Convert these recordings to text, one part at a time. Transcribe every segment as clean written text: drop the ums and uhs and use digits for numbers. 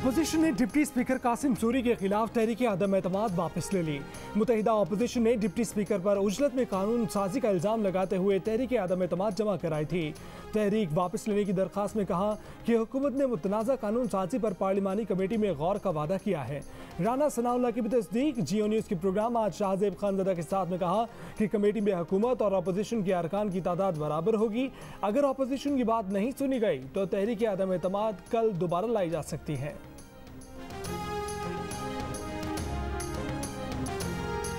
Opposition ने deputy speaker Qasim Suri के खिलाफ तहरीक अदम एतमाद वापस ले ली। मुत्तहिदा अपोजिशन ने डिप्टी स्पीकर पर उजलत में कानून साजी का इल्जाम लगाते हुए तहरीक अदम एतमाद जमा कराई थी। तहरीक वापस लेने की दरख्वास्त में कहा कि हुकूमत ने मुतनाज़ा कानून साजी पर पार्लिमानी कमेटी में गौर का वादा किया है। राना सनाउल्लाह की भी तस्दीक। जियो न्यूज़ के प्रोग्राम आज शाहजेब खानज़दा के साथ में कहा कि कमेटी में हुकूमत और अपोजिशन के अरकान की तादाद बराबर होगी। अगर अपोजिशन की बात नहीं सुनी गई तो तहरीक अदम एतमाद कल दोबारा लाई जा सकती है।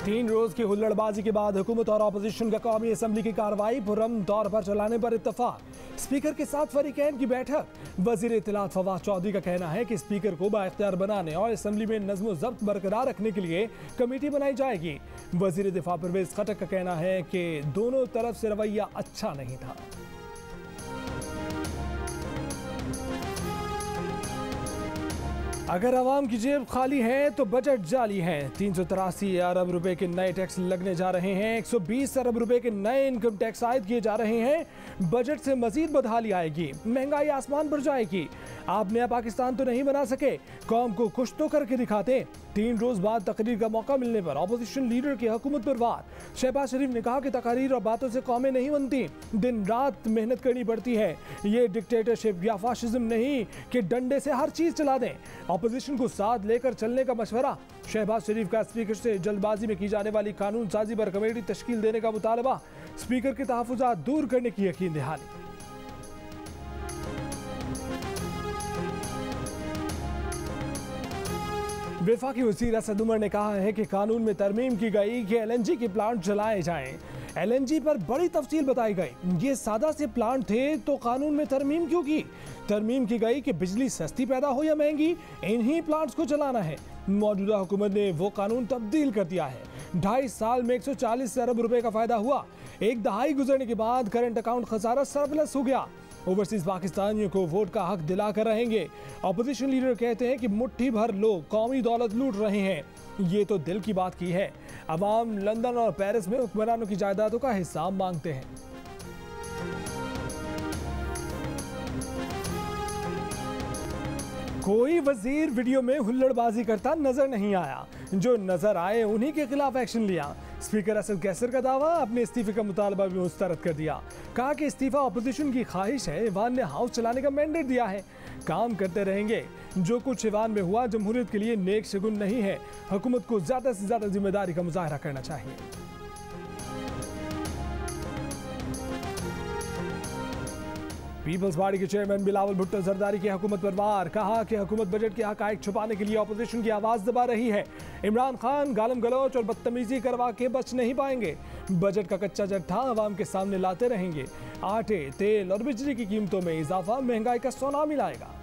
3 रोज की हुल्लड़बाजी के बाद हुकूमत और अपोजिशन का कौमी असम्बली की कार्रवाई पुरअमन तौर पर चलाने पर इत्तफाक। स्पीकर के साथ फरीकैन की बैठक। वजीर इत्तलात फवाद चौधरी का कहना है कि स्पीकर को बाइख्तियार बनाने और असम्बली में नज़्म व ज़ब्त बरकरार रखने के लिए कमेटी बनाई जाएगी। वजीर दिफा परवेज खटक का कहना है कि दोनों तरफ से रवैया अच्छा नहीं था। अगर आवाम की जेब खाली है तो बजट जाली है। 383 अरब रुपए के नए टैक्स लगने जा रहे हैं। 120 अरब रुपए के नए इनकम टैक्स आयद किए जा रहे हैं। बजट से मजीद बदहाली आएगी, महंगाई आसमान पर जाएगी। आप नया पाकिस्तान तो नहीं बना सके, कौम को कुछ तो करके दिखाते। 3 रोज बाद तकरीर का मौका मिलने पर अपोजिशन लीडर की हुकूमत पर वार। शहबाज शरीफ ने कहा कि तकारीर और बातों से कौमें नहीं बनती, दिन रात मेहनत करनी पड़ती है। ये डिक्टेटरशिप या फाशिज्म नहीं कि डंडे से हर चीज चला दें। अपोजिशन को साथ लेकर चलने का मशवरा। शहबाज शरीफ का स्पीकर से जल्दबाजी में की जाने वाली कानून साजी पर कमेटी तश्कील देने का मुतालबा। स्पीकर के तहफ़्फ़ुज़ात दूर करने की यकीन दहानी। वफाकी वज़ीर असद उमर ने कहा है कि कानून में तरमीम की गई कि LNG के प्लांट चलाए जाएं। LNG पर बड़ी तफसील बताई गई। ये सादा से प्लांट थे तो कानून में तरमीम क्यों की? तरमीम की गई कि बिजली सस्ती पैदा हो या महंगी, इन्हीं प्लांट्स को चलाना है। मौजूदा हुकूमत ने वो कानून तब्दील कर दिया है। 2.5 साल में 140 अरब रुपए का फायदा हुआ। 1 दहाई गुजरने के बाद करंट अकाउंट खसारा सरप्लस हो गया। ओवरसीज पाकिस्तानियों को वोट का हक दिलाकर रहेंगे। अपोजिशन लीडर कहते हैं कि मुट्ठी भर लोग कौमी दौलत लूट रहे हैं। ये तो दिल की बात की है। अवाम लंदन और पेरिस में हुक्मरानों की जायदादों का हिसाब मांगते हैं। कोई वजीर वीडियो में हुल्लड़बाजी करता नजर नहीं आया। जो नजर आए उन्हीं के खिलाफ एक्शन लिया। स्पीकर असद कैसर का दावा, अपने इस्तीफे का मुतालबा भी मुस्तरद कर दिया। कहा कि इस्तीफा अपोजिशन की ख्वाहिश है। ईवान ने हाउस चलाने का मैंडेट दिया है, काम करते रहेंगे। जो कुछ ईवान में हुआ जमहूरियत के लिए नेक शगुन नहीं है। हुकूमत को ज्यादा से ज्यादा जिम्मेदारी का मुजाहरा करना चाहिए। पीपल्स पार्टी के चेयरमैन बिलावल भुट्टो जरदारी की हुकूमत पर वार। कहा कि हुकूमत बजट के हकायक छुपाने के लिए अपोजिशन की आवाज़ दबा रही है। इमरान खान गालम गलोच और बदतमीजी करवा के बच नहीं पाएंगे। बजट का कच्चा जट्ठा आवाम के सामने लाते रहेंगे। आटे, तेल और बिजली की कीमतों में इजाफा महंगाई का सुनामी लाएगा।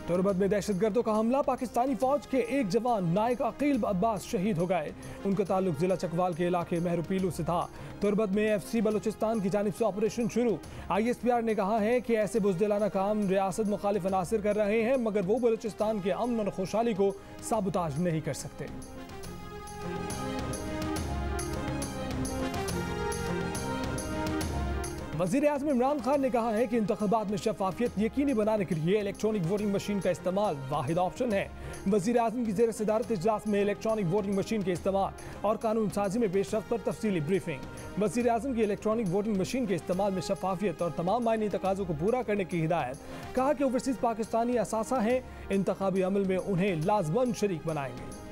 तुरबत में दहशतगर्दों का हमला। पाकिस्तानी फौज के एक जवान नायक अकील अब्बास शहीद हो गए। उनका ताल्लुक जिला चकवाल के इलाके महरुपीलू से था। तुरबत में FC बलूचिस्तान की जानिब से ऑपरेशन शुरू। ISPR ने कहा है कि ऐसे बुज़दिलाना काम रियासत मुखालिफ अनासिर कर रहे हैं, मगर वो बलूचिस्तान के अमन और खुशहाली को साबुताज नहीं कर सकते। वज़ीर आज़म इमरान खान ने कहा है कि इंतख़ाबात में शफ़ाफ़ियत यकीनी बनाने के लिए इलेक्ट्रॉनिक वोटिंग मशीन का इस्तेमाल वाहिद ऑप्शन है। वज़ीर आज़म की ज़ेर सदारत इजलास में इलेक्ट्रॉनिक वोटिंग मशीन के इस्तेमाल और कानून साजी में पेशरफ्त पर तफसीली ब्रीफिंग। वज़ीर आज़म की इलेक्ट्रॉनिक वोटिंग मशीन के इस्तेमाल में शफ़ाफ़ियत और तमाम मायनी तकाज़ों को पूरा करने की हिदायत। कहा कि ओवरसीज़ पाकिस्तानी असासा हैं, इंतख़ाबी अमल में उन्हें लाज़मन शरीक बनाएंगे।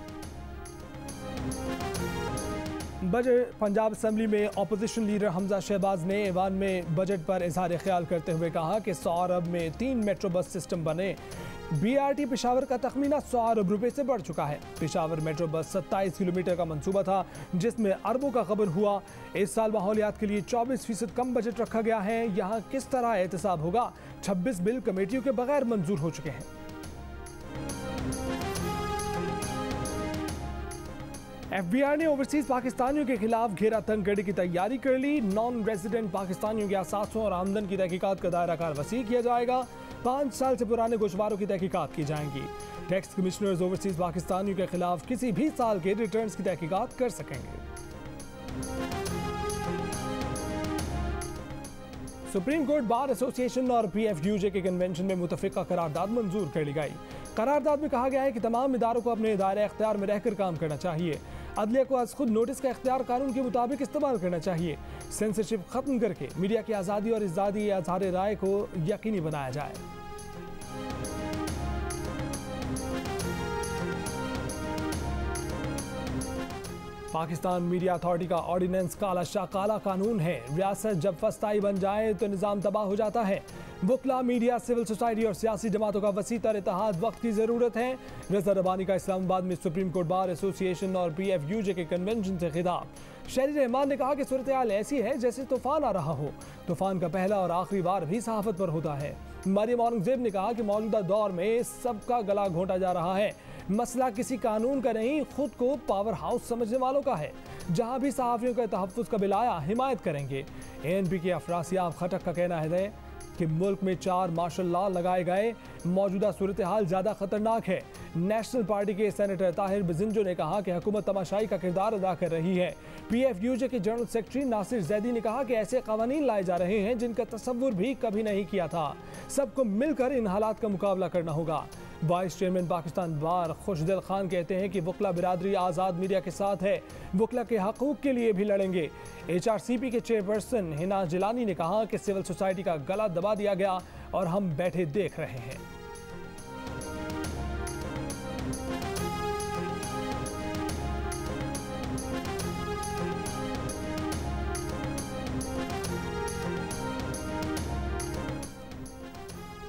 बजट पंजाब असम्बली में अपोजिशन लीडर हमजा शहबाज ने ईवान में बजट पर इजहार ख्याल करते हुए कहा कि 100 अरब में 3 मेट्रो बस सिस्टम बने। BRT पेशावर का तखमीना 100 अरब रुपए से बढ़ चुका है। पेशावर मेट्रो बस 27 किलोमीटर का मंसूबा था, जिसमें अरबों का खबर हुआ। इस साल माहौलियात के लिए 24% कम बजट रखा गया है। यहाँ किस तरह एहतसाब होगा? 26 बिल कमेटियों के बगैर मंजूर हो चुके हैं। FBI ने ओवरसीज पाकिस्तानियों के खिलाफ घेरा तंग करने की तैयारी कर ली। नॉन रेजिडेंट पाकिस्तानियों के असासों और आमदन की तहकीकात का दायरा कार वसी किया जाएगा। 5 साल से पुराने गोशवारों की तहकीकात की जाएंगी। टैक्स कमिश्नर्स ओवरसीज पाकिस्तानियों के खिलाफ किसी भी साल के रिटर्न्स की तहकीकात कर सकेंगे। सुप्रीम कोर्ट बार एसोसिएशन और PFUJ के कन्वेंशन में मुतफिका करारदाद मंजूर कर ली गई। करारदाद में कहा गया है कि तमाम इदारों को अपने दायरे इख्तियार में रहकर काम करना चाहिए। अदलिया को आज खुद नोटिस का इख्तियार कानून के मुताबिक इस्तेमाल करना चाहिए। सेंसरशिप खत्म करके मीडिया की आज़ादी और इज़ादी इज़हार राय को यकीनी बनाया जाए। पाकिस्तान मीडिया अथॉरिटी का ऑर्डिनेंस काला शाह काला कानून है। रियासत जब फस्ताई बन जाए तो निज़ाम तबाह हो जाता है। वकला, मीडिया, सिविल सोसाइटी और सियासी जमातों का वसी तर इत्तेहाद वक्त की ज़रूरत है। रज़ा रब्बानी का इस्लामाबाद में सुप्रीम कोर्ट बार एसोसिएशन और PFUJ के कन्वेंशन से खिताब। शहरी रहमान ने कहा कि सूरत हाल ऐसी है जैसे तूफान आ रहा हो। तूफान का पहला और आखिरी बार भी सहाफत पर होता है। मरियम औरंगजेब ने कहा कि मौजूदा दौर में सबका गला घोंटा जा रहा है। मसला किसी कानून का नहीं, खुद को पावर हाउस समझने वालों का है। जहां भी सहाफ़ियों का तहफ़्फ़ुज़ का बिल आया, हिमायत करेंगे। ANP के अफरासियाब खटक का कहना है कि मुल्क में 4 मार्शल लॉ लगाए गए। मौजूदा सूरत हाल ज़्यादा ख़तरनाक है। नेशनल पार्टी के सेनेटर ताहिर बिजिंजो ने कहा कि हुकूमत तमाशाई का किरदार अदा कर रही है। PFUJ के जनरल सेक्रेटरी नासिर जैदी ने कहा कि ऐसे क़वानीन लाए जा रहे हैं जिनका तसव्वुर भी कभी नहीं किया था। सबको मिलकर इन हालात का मुकाबला करना होगा। वाइस चेयरमैन पाकिस्तान बार खुशदिल खान कहते हैं कि वकला बिरादरी आज़ाद मीडिया के साथ है। वकला के हकूक़ के लिए भी लड़ेंगे। HRCP के चेयरपर्सन हिना जिलानी ने कहा कि सिविल सोसाइटी का गला दबा दिया गया और हम बैठे देख रहे हैं।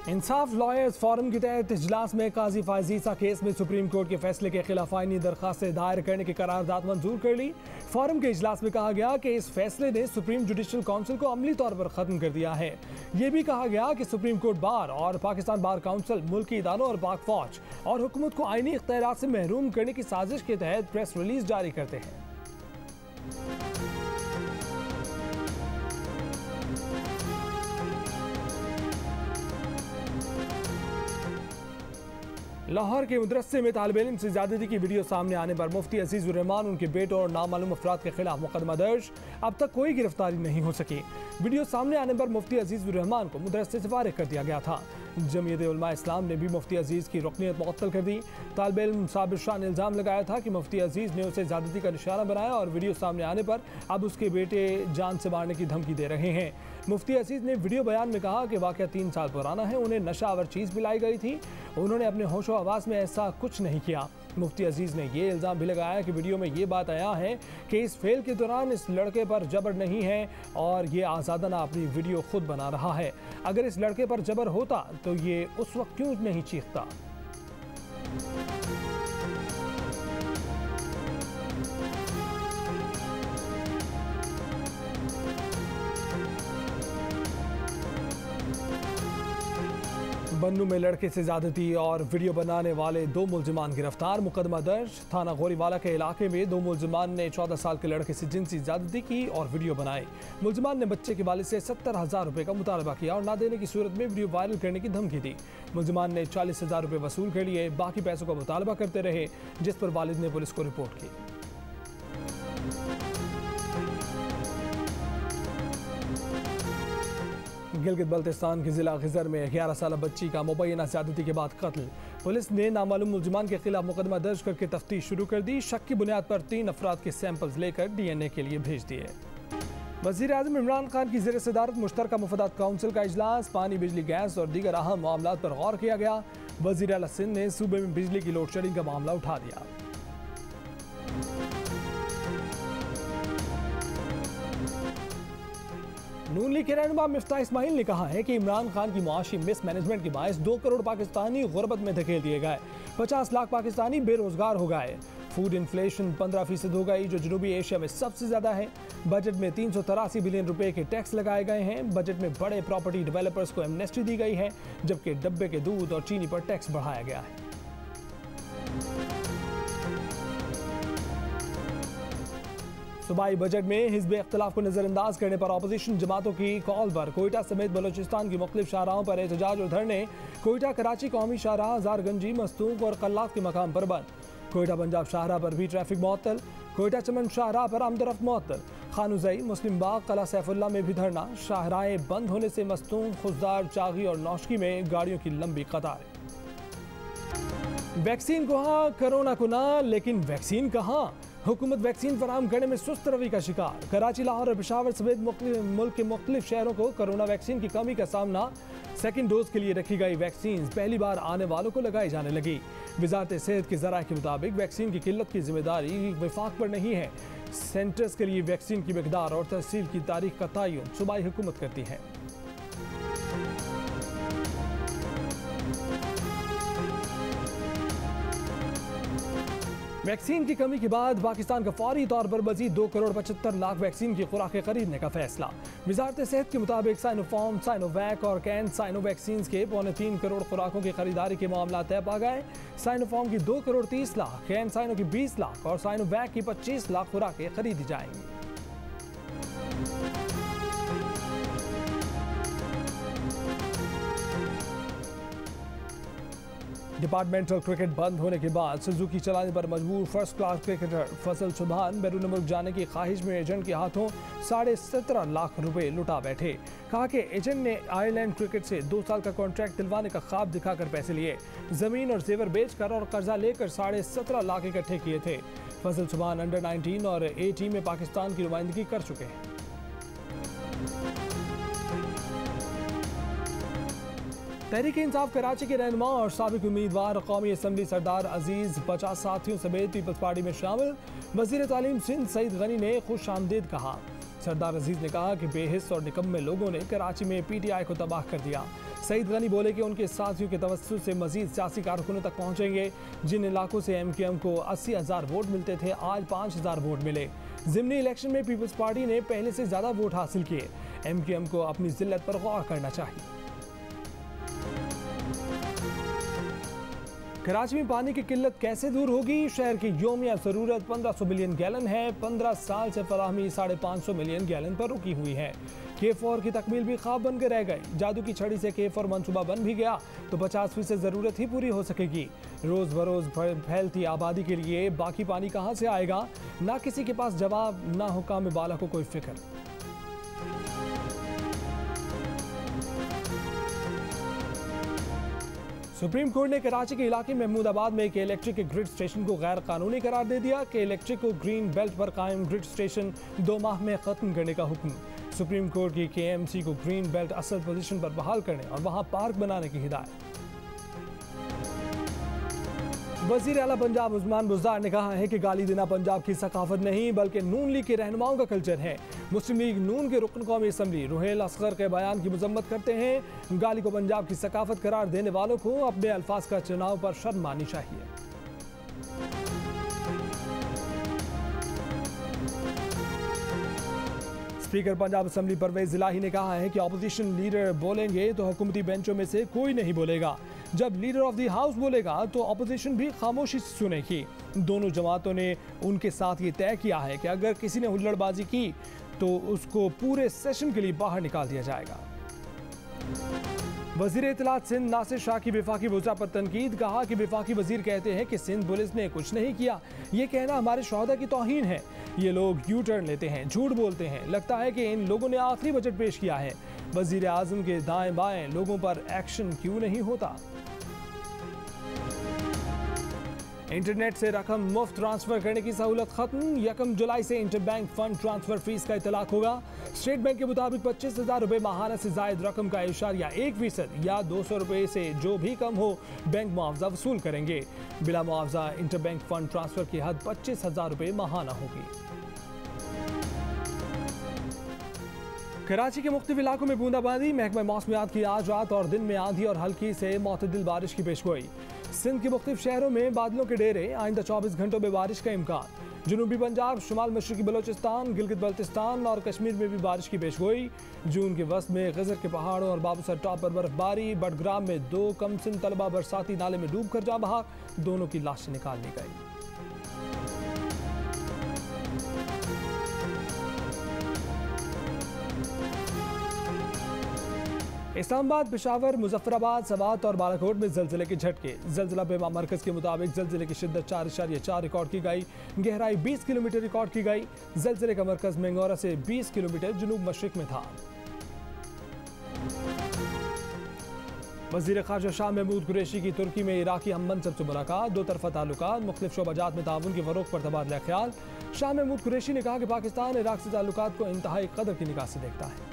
इंसाफ लॉयर्स फोरम के तहत इजलास में काजी फायजीसा केस में सुप्रीम कोर्ट के फैसले के खिलाफ आईनी दरखास्तें दायर करने की करारदाद मंजूर कर ली। फोरम के इजलास में कहा गया कि इस फैसले ने सुप्रीम जुडिशल काउंसिल को अमली तौर पर खत्म कर दिया है। ये भी कहा गया कि सुप्रीम कोर्ट बार और पाकिस्तान बार काउंसिल मुल्की इदारों और पाक फौज और हुकूमत को आईनी इख्तियारात से महरूम करने की साजिश के तहत प्रेस रिलीज जारी करते हैं। लाहौर के मदरसे में तालिब इल्म से ज़्यादती की वीडियो सामने आने पर मुफ्ती अजीज़ुर रहमान, उनके बेटों और नामालूम अफराद के खिलाफ मुकदमा दर्ज। अब तक कोई गिरफ्तारी नहीं हो सकी। वीडियो सामने आने पर मुफ्ती अजीज़ुर रहमान को मदरसे से फारिग कर दिया गया था। जमीयत उलमा इस्लाम ने भी मुफ्ती अजीज़ की रुकनियत मुअत्तल कर दी। तालिब इल्म साबिर शाह ने इल्ज़ाम लगाया था कि मुफ्ती अजीज़ ने उसे ज़्यादती का निशाना बनाया और वीडियो सामने आने पर अब उसके बेटे जान से मारने की धमकी दे रहे हैं। मुफ्ती अजीज़ ने वीडियो बयान में कहा कि वाक़या 3 साल पुराना है। उन्हें नशावर चीज़ पिलाई गई थी। उन्होंने अपने होशो हवास में ऐसा कुछ नहीं किया। मुफ्ती अजीज़ ने ये इल्ज़ाम भी लगाया कि वीडियो में ये बात आया है कि इस फेल के दौरान इस लड़के पर जबर नहीं है और ये आज़ादाना अपनी वीडियो खुद बना रहा है। अगर इस लड़के पर जबर होता तो ये उस वक्त क्यों नहीं चीखता। बन्नू में लड़के से ज्यादती और वीडियो बनाने वाले 2 मुलजिमान गिरफ्तार। मुकदमा दर्ज। थाना गोरीवाला के इलाके में 2 मुलजिमान ने 14 साल के लड़के से जिनसी ज्यादती की और वीडियो बनाए। मुलजिमान ने बच्चे के वालिद से 70,000 रुपये का मुतालबा किया और ना देने की सूरत में वीडियो वायरल करने की धमकी दी। मुलजिमान ने 40,000 रुपये वसूल कर लिए। बाकी पैसों का मुतालबा करते रहे, जिस पर वालिद ने पुलिस को रिपोर्ट की। गिलगित बल्तिस्तान के जिला खिजर में 11 साल बच्ची का मुबैना ज़्यादती के बाद कत्ल। पुलिस ने नामालूम मुलजिमान के खिलाफ मुकदमा दर्ज करके तफ्तीश शुरू कर दी। शक की बुनियाद पर 3 अफराद के सैंपल्स लेकर DNA के लिए भेज दिए। वज़ीर-ए-आज़म इमरान खान की ज़ेर सदारत मुश्तरका मुफादात काउंसिल का इजलास। पानी, बिजली, गैस और दीगर अहम मामलात पर गौर किया गया। वज़ीर आला सिंध ने सूबे में बिजली की लोड शेडिंग का मामला उठा दिया। नून लीग के रहनुमा मिफ्ताह इस्माइल ने कहा है कि इमरान खान की मुआशी मिसमैनेजमेंट के बायस 2 करोड़ पाकिस्तानी गुर्बत में धकेल दिए गए। 50 लाख पाकिस्तानी बेरोजगार हो गए। फूड इन्फ्लेशन 15% हो गई, जो जनूबी एशिया में सबसे ज्यादा है। बजट में 383 बिलियन रुपए के टैक्स लगाए गए हैं। बजट में बड़े प्रॉपर्टी डेवलपर्स को एमनेस्टी दी गई है, जबकि डब्बे के दूध और चीनी पर टैक्स बढ़ाया गया है। सूबाई बजट में हिज़्ब इख्तिलाफ को नजरअंदाज करने पर अपोजिशन जमातों की कॉल पर कोयटा समेत बलोचिस्तान की मुख्तलिफ शाहराहों पर एहतजाज और धरने। कोयटा कराची कौमी शाहराह, ज़ारगंजी, मस्तूक और कल्लात के मकाम पर बंद। कोयटा पंजाब शाहराह पर भी ट्रैफिक मुअत्तल। कोयटा चमन शाहराह पर आमदरफ्त मुअत्तल। खानुजई, मुस्लिम बाग, कला सैफुल्ला में भी धरना। शाहराहें बंद होने से मस्तूम, खुशदार, चागी और नौशकी में गाड़ियों की लंबी कतारें। वैक्सीन को हाँ, कोरोना को ना, लेकिन वैक्सीन कहाँ? हुकूमत वैक्सीन फराहम करने में सुस्त रवि का शिकार। कराची, लाहौर और पेशावर समेत मुल्क के मुख्तलिफ शहरों को कोरोना वैक्सीन की कमी का सामना। सेकेंड डोज के लिए रखी गई वैक्सीन पहली बार आने वालों को लगाई जाने लगी। वजारत सेहत के ज़राए के मुताबिक वैक्सीन की किल्लत की जिम्मेदारी वफाक पर नहीं है। सेंटर्स के लिए वैक्सीन की मिकदार और तहसील की तारीख का तयन सूबाई हुकूमत करती है। वैक्सीन की कमी के बाद पाकिस्तान का फौरी तौर पर मजीद 2 करोड़ 75 लाख वैक्सीन की खुराकें खरीदने का फैसला। वजारत सेहत के मुताबिक साइनोफार्म, साइनोवैक और कैन साइनो वैक्सीन के 3.25 करोड़ खुराकों की खरीदारी के मामला तय पा गए। साइनोफार्म की 2 करोड़ 30 लाख, कैन साइनो की 20 लाख और साइनोवैक की 25 लाख खुराकें खरीदी जाएंगी। डिपार्टमेंटल क्रिकेट बंद होने के बाद सुजुकी चलाने पर मजबूर फर्स्ट क्लास क्रिकेटर फजल सुबहान बैरून मुल्क जाने की ख्वाहिश में एजेंट के हाथों 17.5 लाख रुपए लुटा बैठे। कहा कि एजेंट ने आयरलैंड क्रिकेट से 2 साल का कॉन्ट्रैक्ट दिलवाने का ख्वाब दिखाकर पैसे लिए, जमीन और जेवर बेचकर और कर्जा लेकर 17.5 लाख इकट्ठे किए थे। फजल सुबहान अंडर 19 और ए टीम में पाकिस्तान की नुमाइंदगी कर चुके हैं। तहरीक इंसाफ कराची के रहनुमा और साबिक उम्मीदवार कौमी असम्बली सरदार अजीज 50 साथियों समेत पीपल्स पार्टी में शामिल। वजीर तालीम सिंध सईद गनी ने खुश आमदीद कहा। सरदार अजीज ने कहा कि बेहिस और निकम्मे लोगों ने कराची में PTI को तबाह कर दिया। सईद गनी बोले कि उनके साथियों के तवस्सुस से मजीद सियासी कारकुनों तक पहुँचेंगे। जिन इलाकों से MQM को 80,000 वोट मिलते थे, आज 5,000 वोट मिले। ज़िमनी इलेक्शन में पीपल्स पार्टी ने पहले से ज़्यादा वोट हासिल किए। MQM को अपनी जिल्लत पर गौर करना चाहिए। कराची में पानी की किल्लत कैसे दूर होगी? शहर की योमिया ज़रूरत 1500 मिलियन गैलन है। 15 साल से फराहमी 550 मिलियन गैलन पर रुकी हुई है। K4 की तकमील भी ख्वाब बन के रह गई। जादू की छड़ी से K4 मंसूबा बन भी गया तो 50% ज़रूरत ही पूरी हो सकेगी। रोज़ बरोज़ फैलती आबादी के लिए बाकी पानी कहाँ से आएगा? ना किसी के पास जवाब, ना हुकाम बाला को कोई फिक्र। सुप्रीम कोर्ट ने कराची के इलाके महमूदाबाद में के इलेक्ट्रिक के ग्रिड स्टेशन को गैर कानूनी करार दे दिया। के इलेक्ट्रिक को ग्रीन बेल्ट पर कायम ग्रिड स्टेशन 2 माह में खत्म करने का हुक्म। सुप्रीम कोर्ट की KMC को ग्रीन बेल्ट असल पोजीशन पर बहाल करने और वहां पार्क बनाने की हिदायत। वज़ीर आला पंजाब उस्मान बुज़दार ने कहा है कि गाली देना पंजाब की सकाफत नहीं बल्कि नून लीग के रहनुमाओं का कल्चर है। मुस्लिम लीग नून के रुकन कौमी असम्बली रुहेल असगर के बयान की मजम्मत करते हैं। गाली को पंजाब की सकाफत करार देने वालों को अपने अल्फाज का चुनाव पर शर्म माननी चाहिए। स्पीकर पंजाब असम्बली परवेज इलाही ने कहा है कि अपोजिशन लीडर बोलेंगे तो हुकूमती बेंचों में से कोई नहीं बोलेगा। जब लीडर ऑफ द हाउस बोलेगा तो अपोजिशन भी खामोशी से सुनेगी। दोनों जमातों ने उनके साथ ये तय किया है कि अगर किसी ने हुल्लड़बाजी की तो उसको पूरे सेशन के लिए बाहर निकाल दिया जाएगा। वजीर इत्तलात सिंध नासिर शाह की वफाकी वज़रा पर तनकीद। कहा कि वफाकी वजीर कहते हैं कि सिंध पुलिस ने कुछ नहीं किया। ये कहना हमारे शोहदा की तौहीन है। ये लोग यू टर्न लेते हैं, झूठ बोलते हैं। लगता है कि इन लोगों ने आखिरी बजट पेश किया है। वजीर आजम के दाएं बाएं लोगों पर एक्शन क्यों नहीं होता? इंटरनेट से रकम मुफ्त ट्रांसफर करने की सहूलत खत्म। 1 जुलाई से इंटरबैंक फंड ट्रांसफर फीस का इतलाक होगा। स्टेट बैंक के मुताबिक 25,000 रुपए माहाना से जायद रकम का 1.1% या 200 रुपए से जो भी कम हो बैंक मुआवजा वसूल करेंगे। बिला मुआवजा इंटरबैंक फंड ट्रांसफर की हद 25,000 रुपए माहाना होगी। कराची के मुख्तलिफ इलाकों में बूंदाबांदी। महकमा मौसमियात की आज रात और दिन में आंधी और हल्की से मुतदिल बारिश की पेशगोई। सिंध के मुख्तलिफ शहरों में बादलों के डेरे। आइंदा 24 घंटों में बारिश का इम्कान। जनूबी पंजाब, शुमाल मशरकी बलोचिस्तान, गिलगित बल्तिस्तान और कश्मीर में भी बारिश की पेशगोई। जून के वस्त में गजर के पहाड़ों और बाबूसर टॉप पर बर्फबारी। बडग्राम में 2 कमसिन तलबा बरसाती नाले में डूब कर जा बहा। दोनों की लाशें निकाल ली गई। इस्लामाबाद, पेशावर, मुजफ्फराबाद, सवात और बालाकोट में जलजिले के झटके। जलजिला बेमा मरकज के मुताबिक जलजिले की शिद्दत 4.4 रिकॉर्ड की गई। गहराई 20 किलोमीटर रिकॉर्ड की गई। जलजिले का मरकज मेंगोरा से 20 किलोमीटर जनूब मशरिक में था। वज़ीर ख़ारजा शाह महमूद कुरैशी की तुर्की में इराकी हम मनसब से मुलाकात। दो तरफ़ा ताल्लुकात, मुख्तलिफ शोबाजात में ताउन की फ़रोग़ पर तबादला ख्याल। शाह महमूद कुरैशी ने कहा कि पाकिस्तान इराक से ताल्लुकात को इंतहाई कदर की निगाह से देखता है।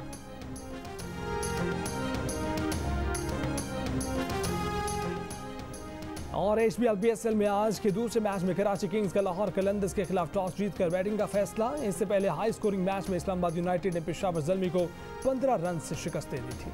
और HBL में आज के दूसरे मैच में कराची किंग्स का लाहौर कलंदर्स के खिलाफ टॉस जीतकर बैटिंग का फैसला। इससे पहले हाई स्कोरिंग मैच में इस्लामाबाद यूनाइटेड ने पेशावर ज़ल्मी को 15 रन से शिकस्त दे दी थी।